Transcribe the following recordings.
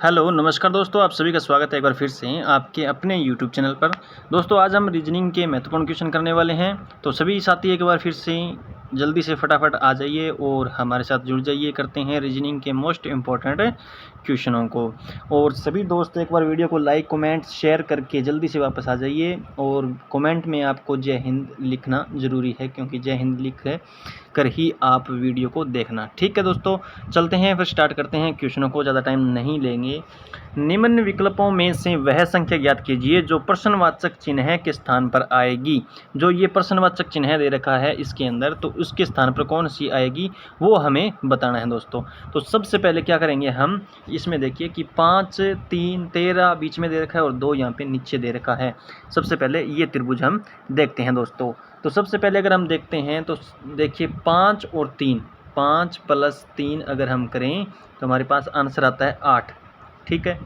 Hello नमस्कार दोस्तों, आप सभी का स्वागत है एक बार फिर से आपके अपने यूट्यूब चैनल पर। दोस्तों आज हम रीजनिंग के महत्वपूर्ण क्वेश्चन करने वाले हैं, तो सभी साथी एक बार फिर से जल्दी से फटाफट आ जाइए और हमारे साथ जुड़ जाइए। करते हैं रीजनिंग के मोस्ट इम्पॉर्टेंट क्वेश्चनों को। और सभी दोस्त एक बार वीडियो को लाइक कमेंट शेयर करके जल्दी से वापस आ जाइए। और कमेंट में आपको जय हिंद लिखना ज़रूरी है, क्योंकि जय हिंद लिख कर ही आप वीडियो को देखना। ठीक है दोस्तों, चलते हैं फिर स्टार्ट करते हैं क्वेश्चनों को, ज़्यादा टाइम नहीं लेंगे। निम्न विकल्पों में से वह संख्या ज्ञात कीजिए जो प्रश्नवाचक चिन्ह के स्थान पर आएगी। जो ये प्रश्नवाचक चिन्ह दे रखा है इसके अंदर, तो उसके स्थान पर कौन सी आएगी वो हमें बताना है दोस्तों। तो सबसे पहले क्या करेंगे हम, इसमें देखिए कि 5, 3, 13 बीच में दे रखा है और 2 यहाँ पे नीचे दे रखा है। सबसे पहले ये त्रिभुज हम देखते हैं दोस्तों। तो सबसे पहले अगर हम देखते हैं तो देखिए 5 और 3, 5 + 3 अगर हम करें तो हमारे पास आंसर आता है 8। ठीक है,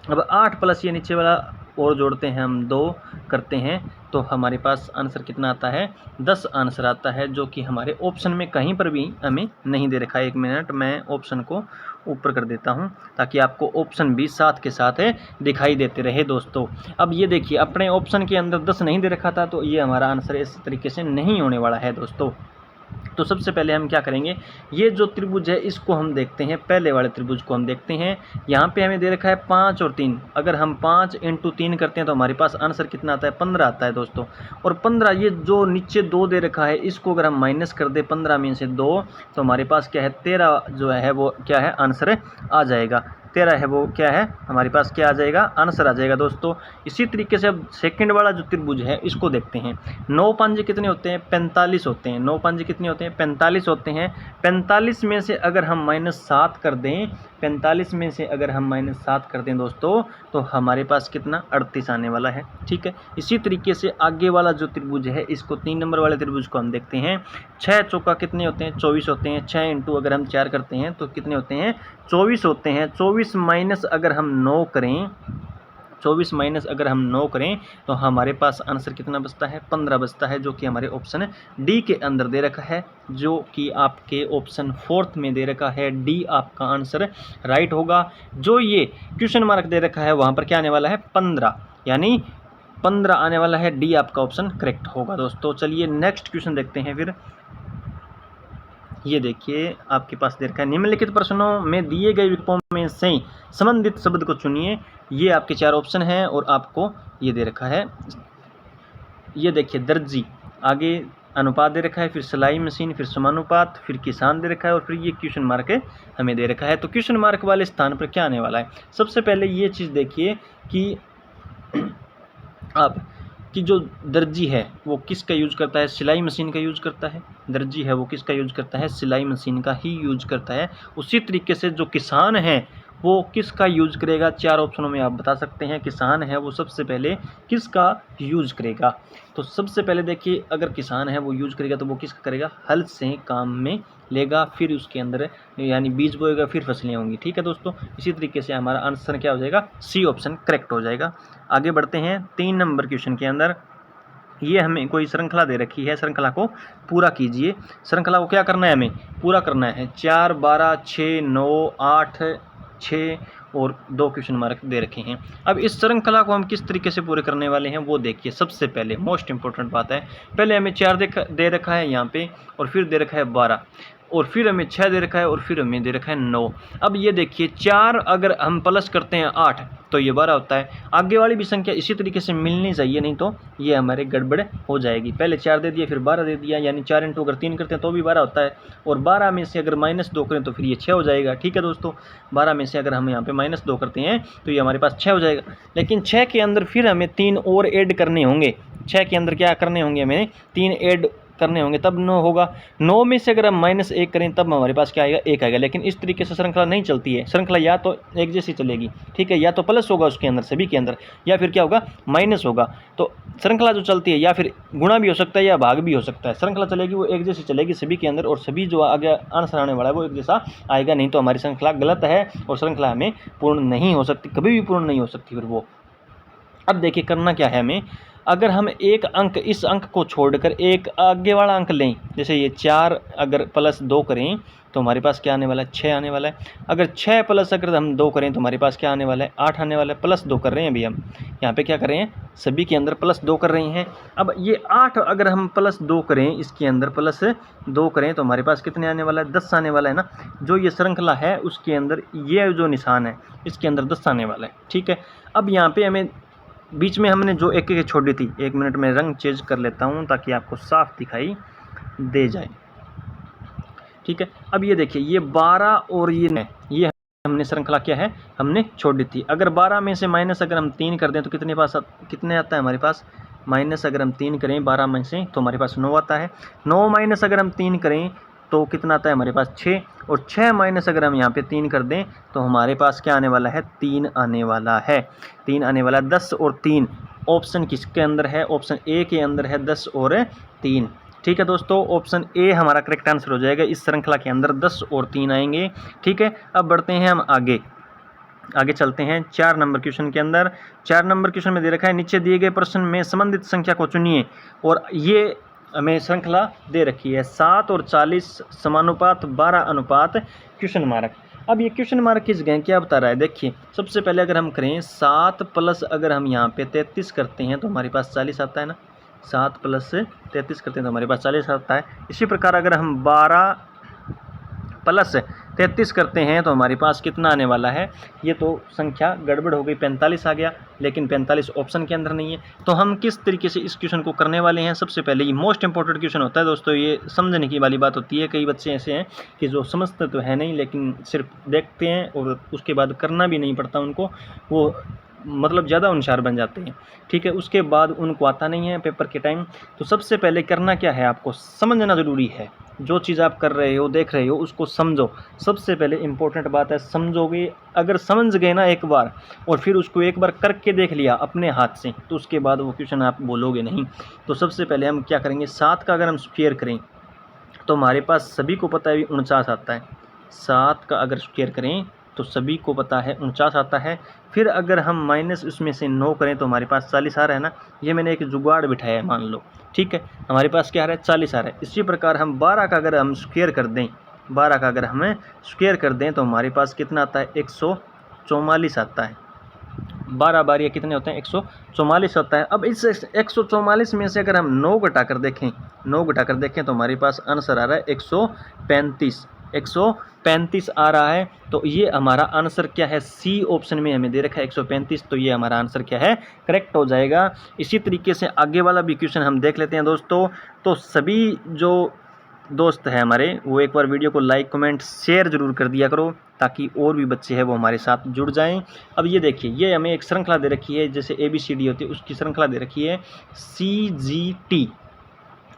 अब 8 प्लस ये नीचे वाला और जोड़ते हैं हम 2 करते हैं तो हमारे पास आंसर कितना आता है, 10 आंसर आता है, जो कि हमारे ऑप्शन में कहीं पर भी हमें नहीं दे रखा है। 1 मिनट मैं ऑप्शन को ऊपर कर देता हूं ताकि आपको ऑप्शन भी साथ के साथ दिखाई देते रहे दोस्तों। अब ये देखिए अपने ऑप्शन के अंदर 10 नहीं दे रखा था, तो ये हमारा आंसर इस तरीके से नहीं होने वाला है दोस्तों। तो सबसे पहले हम क्या करेंगे, ये जो त्रिभुज है इसको हम देखते हैं, पहले वाले त्रिभुज को हम देखते हैं। यहाँ पे हमें दे रखा है 5 और 3, अगर हम 5 × 3 करते हैं तो हमारे पास आंसर कितना आता है, 15 आता है दोस्तों। और 15, ये जो नीचे 2 दे रखा है इसको अगर हम माइनस कर दे 15 में से 2, तो हमारे पास क्या है 13 जो है वो क्या है आंसर आ जाएगा। 13 है वो क्या है हमारे पास क्या आ जाएगा, आंसर आ जाएगा दोस्तों। इसी तरीके से अब सेकंड वाला जो त्रिभुज है इसको देखते हैं। 9 5 कितने होते हैं, 45 होते हैं। 9 5 कितने होते हैं, 45 होते हैं। 45 में से अगर हम -7 कर दें, 45 में से अगर हम -7 कर दें दोस्तों, तो हमारे पास कितना 38 आने वाला है। ठीक है, इसी तरीके से आगे वाला जो त्रिभुज है इसको 3 नंबर वाले त्रिभुज को हम देखते हैं। 6 चौका कितने होते हैं, 24 होते हैं। 6 × अगर हम 4 करते हैं तो कितने होते हैं, 24 होते हैं। 24 माइनस अगर हम 9 करें, 24 माइनस अगर हम 9 करें तो हमारे पास आंसर कितना बचता है, 15 बचता है, जो कि हमारे ऑप्शन डी के अंदर दे रखा है, जो कि आपके ऑप्शन 4th में दे रखा है। डी आपका आंसर राइट होगा। जो ये क्वेश्चन मार्क दे रखा है वहाँ पर क्या आने वाला है, 15, यानी 15 आने वाला है। डी आपका ऑप्शन करेक्ट होगा दोस्तों। चलिए नेक्स्ट क्वेश्चन देखते हैं फिर। ये देखिए आपके पास दे रखा है, निम्नलिखित प्रश्नों में दिए गए विकल्पों में से संबंधित शब्द को चुनिए। ये आपके 4 ऑप्शन हैं और आपको ये दे रखा है। ये देखिए दर्जी, आगे अनुपात दे रखा है, फिर सिलाई मशीन, फिर समानुपात, फिर किसान दे रखा है और फिर ये क्वेश्चन मार्क हमें दे रखा है। तो क्वेश्चन मार्क वाले स्थान पर क्या आने वाला है, सबसे पहले ये चीज़ देखिए कि आप कि जो दर्जी है वो किसका यूज करता है, सिलाई मशीन का यूज करता है। दर्जी है वो किसका यूज करता है, सिलाई मशीन का ही यूज करता है। उसी तरीके से जो किसान है वो किसका यूज करेगा, 4 ऑप्शनों में आप बता सकते हैं। किसान है वो सबसे पहले किसका यूज करेगा, तो सबसे पहले देखिए अगर किसान है वो यूज करेगा तो वो किसका करेगा, हल से काम में लेगा, फिर उसके अंदर यानी बीज बोएगा, फिर फसलें होंगी। ठीक है दोस्तों, इसी तरीके से हमारा आंसर क्या हो जाएगा, सी ऑप्शन करेक्ट हो जाएगा। आगे बढ़ते हैं 3 नंबर क्वेश्चन के अंदर। ये हमें कोई श्रृंखला दे रखी है, श्रृंखला को पूरा कीजिए। श्रृंखला को क्या करना है, हमें पूरा करना है। 4, 12, 6, 9, 8, 6 और 2 क्वेश्चन मार्क दे रखे हैं। अब इस श्रृंखला को हम किस तरीके से पूरे करने वाले हैं वो देखिए। सबसे पहले मोस्ट इंपॉर्टेंट बात है, पहले हमें 4 दे रखा है यहाँ पे, और फिर दे रखा है 12, और फिर हमें 6 दे रखा है, और फिर हमें दे रखा है 9। अब ये देखिए 4 अगर हम प्लस करते हैं 8 तो ये 12 होता है। आगे वाली भी संख्या इसी तरीके से मिलनी चाहिए, नहीं तो ये हमारे गड़बड़ हो जाएगी। पहले 4 दे दिया फिर 12 दे दिया, यानी 4 × अगर 3 करते हैं तो भी 12 होता है, और 12 में से अगर -2 करें तो फिर ये 6 हो जाएगा। ठीक है दोस्तों, 12 में से अगर हम यहाँ पे -2 करते हैं तो ये हमारे पास 6 हो जाएगा। लेकिन 6 के अंदर फिर हमें 3 और ऐड करने होंगे। 6 के अंदर क्या करने होंगे, हमें 3 ऐड करने होंगे तब 9 होगा। 9 में से अगर हम -1 करें तब हमारे पास क्या आएगा, 1 आएगा। लेकिन इस तरीके से श्रृंखला नहीं चलती है। श्रृंखला या तो एक जैसी चलेगी, ठीक है, या तो प्लस होगा उसके अंदर सभी के अंदर, या फिर क्या होगा, माइनस होगा। तो श्रृंखला जो चलती है या फिर गुणा भी हो सकता है या भाग भी हो सकता है। श्रृंखला चलेगी वो एक जैसी चलेगी सभी के अंदर, और सभी जो आगे आंसर आने वाला है वो एक जैसा आएगा, नहीं तो हमारी श्रृंखला गलत है और श्रृंखला हमें पूर्ण नहीं हो सकती, कभी भी पूर्ण नहीं हो सकती फिर वो। अब देखिए करना क्या है हमें, अगर हम एक अंक, इस अंक को छोड़कर एक आगे वाला अंक लें, जैसे ये 4 अगर प्लस 2 करें तो हमारे पास क्या आने वाला है, 6 आने वाला है। अगर 6 प्लस अगर हम 2 करें तो हमारे पास क्या आने वाला है, 8 आने वाला है। प्लस 2 कर रहे हैं अभी हम यहाँ पे क्या कर रहे हैं, सभी के अंदर प्लस 2 कर रहे हैं। अब ये 8 अगर हम प्लस 2 करें, इसके अंदर प्लस 2 करें तो हमारे पास कितने आने वाला है, 10 आने वाला है ना। जो ये श्रृंखला है उसके अंदर ये जो निशान है इसके अंदर 10 आने वाला है, ठीक है। अब यहाँ पे हमें बीच में हमने जो एक एक छोड़ी थी, 1 मिनट में रंग चेंज कर लेता हूँ ताकि आपको साफ दिखाई दे जाए, ठीक है। अब ये देखिए ये 12 और ये हमने श्रृंखला क्या है, हमने छोड़ी थी। अगर 12 में से माइनस अगर हम 3 कर दें तो कितने आता है हमारे पास, माइनस अगर हम 3 करें 12 में से तो हमारे पास 9 आता है। 9 माइनस अगर हम 3 करें तो कितना आता है हमारे पास, 6। और 6 माइनस अगर हम यहाँ पे 3 कर दें तो हमारे पास क्या आने वाला है, 3 आने वाला है। 3 आने वाला है। 10 और 3 ऑप्शन किसके अंदर है, ऑप्शन ए के अंदर है, 10 और 3, ठीक है दोस्तों। ऑप्शन ए हमारा करेक्ट आंसर हो जाएगा। इस श्रृंखला के अंदर 10 और 3 आएंगे, ठीक है। अब बढ़ते हैं हम आगे चलते हैं 4 नंबर क्वेश्चन के अंदर। 4 नंबर क्वेश्चन में दे रखा है, नीचे दिए गए प्रश्न में संबंधित संख्या को चुनिए। और ये हमें श्रृंखला दे रखी है 7 और 40 समानुपात 12 अनुपात क्वेश्चन मार्क। अब ये क्वेश्चन मार्क किस गए क्या बता रहा है, देखिए सबसे पहले अगर हम करें 7 प्लस अगर हम यहाँ पे 33 करते हैं तो हमारे पास 40 आता है ना। 7 प्लस 33 करते हैं तो हमारे पास 40 आता है। इसी प्रकार अगर हम 12 प्लस 33 करते हैं तो हमारे पास कितना आने वाला है, ये तो संख्या गड़बड़ हो गई, 45 आ गया, लेकिन 45 ऑप्शन के अंदर नहीं है। तो हम किस तरीके से इस क्वेश्चन को करने वाले हैं, सबसे पहले ये मोस्ट इंपॉर्टेंट क्वेश्चन होता है दोस्तों, ये समझने की वाली बात होती है। कई बच्चे ऐसे हैं कि जो समझते तो है नहीं लेकिन सिर्फ देखते हैं और उसके बाद करना भी नहीं पड़ता उनको, वो मतलब ज़्यादा होशियार बन जाते हैं, ठीक है। उसके बाद उनको आता नहीं है पेपर के टाइम। तो सबसे पहले करना क्या है, आपको समझना ज़रूरी है। जो चीज़ आप कर रहे हो, देख रहे हो, उसको समझो। सबसे पहले इम्पोर्टेंट बात है समझोगे। अगर समझ गए ना एक बार और फिर उसको एक बार करके देख लिया अपने हाथ से तो उसके बाद वो क्वेश्चन आप बोलोगे नहीं। तो सबसे पहले हम क्या करेंगे, 7 का अगर हम स्क्वायर करें तो हमारे पास सभी को पता है 49 आता है। 7 का अगर स्क्वायर करें तो सभी को पता है 49 आता है। फिर अगर हम माइनस उसमें से 9 करें तो हमारे पास 40 आ रहा है ना। ये मैंने एक जुगाड़ बिठाया है मान लो, ठीक है। हमारे पास क्या आ रहा है, 40 आ रहा है। इसी प्रकार हम 12 का अगर हम स्क्वायर कर दें, 12 का अगर हमें स्क्वायर कर दें तो हमारे पास कितना आता है, 144 आता है। 12 बार कितने होते हैं, 144 होता है। अब इस 144 में से अगर हम 9 घटाकर देखें तो हमारे पास आंसर आ रहा है 135 आ रहा है। तो ये हमारा आंसर क्या है, सी ऑप्शन में हमें दे रखा है 135। तो ये हमारा आंसर क्या है, करेक्ट हो जाएगा। इसी तरीके से आगे वाला भी क्वेश्चन हम देख लेते हैं दोस्तों। तो सभी जो दोस्त हैं हमारे वो एक बार वीडियो को लाइक कमेंट शेयर जरूर कर दिया करो ताकि और भी बच्चे हैं वो हमारे साथ जुड़ जाएं। अब ये देखिए, ये हमें एक श्रृंखला दे रखी है, जैसे ABCD होती है उसकी श्रृंखला दे रखी है, CGT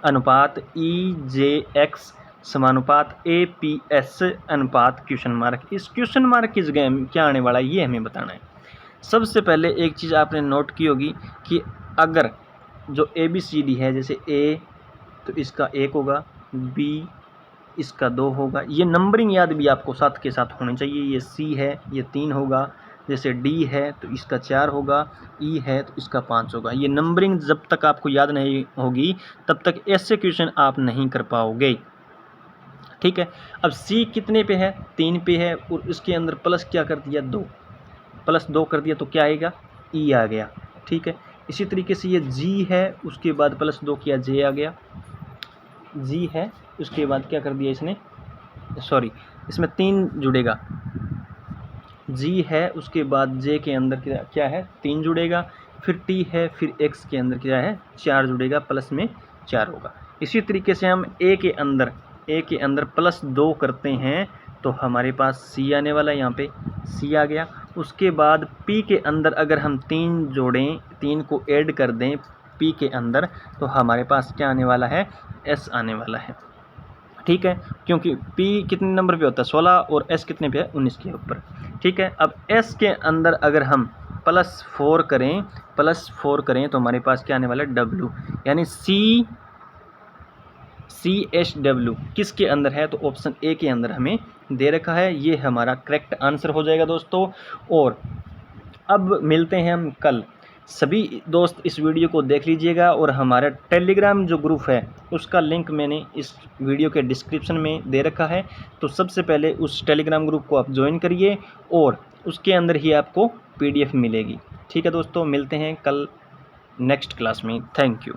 अनुपात EJX समानुपात APS अनुपात क्वेश्चन मार्क। इस क्वेश्चन मार्क की जगह क्या आने वाला है ये हमें बताना है। सबसे पहले एक चीज़ आपने नोट की होगी कि अगर जो ABCD है, जैसे A तो इसका 1 होगा, B इसका 2 होगा। ये नंबरिंग याद भी आपको साथ के साथ होनी चाहिए। ये C है, ये 3 होगा। जैसे D है तो इसका 4 होगा, E है तो इसका 5 होगा। ये नंबरिंग जब तक आपको याद नहीं होगी तब तक ऐसे क्वेश्चन आप नहीं कर पाओगे, ठीक है। अब C कितने पे है, 3 पे है और इसके अंदर प्लस क्या कर दिया, 2 प्लस 2 कर दिया तो क्या आएगा, E आ गया, ठीक है। इसी तरीके से ये G है, उसके बाद प्लस 2 किया, J आ गया। G है, उसके बाद क्या कर दिया इसने, सॉरी इसमें 3 जुड़ेगा। G है, उसके बाद J के अंदर क्या है, 3 जुड़ेगा। फिर T है, फिर X के अंदर क्या है, 4 जुड़ेगा, प्लस में 4 होगा। इसी तरीके से हम A के अंदर प्लस 2 करते हैं तो हमारे पास C आने वाला है, यहाँ पे C आ गया। उसके बाद P के अंदर अगर हम 3 जोड़ें, 3 को ऐड कर दें P के अंदर तो हमारे पास क्या आने वाला है, S आने वाला है, ठीक है। क्योंकि P कितने नंबर पे होता है, 16 और S कितने पे है, 19 के ऊपर, ठीक है। अब S के अंदर अगर हम प्लस 4 करें तो हमारे पास क्या आने वाला है, W, यानी CHW किसके अंदर है, तो ऑप्शन ए के अंदर हमें दे रखा है। ये हमारा करेक्ट आंसर हो जाएगा दोस्तों। और अब मिलते हैं हम कल। सभी दोस्त इस वीडियो को देख लीजिएगा और हमारा टेलीग्राम जो ग्रुप है उसका लिंक मैंने इस वीडियो के डिस्क्रिप्शन में दे रखा है। तो सबसे पहले उस टेलीग्राम ग्रुप को आप ज्वाइन करिए और उसके अंदर ही आपको PDF मिलेगी। ठीक है दोस्तों, मिलते हैं कल नेक्स्ट क्लास में। Thank you.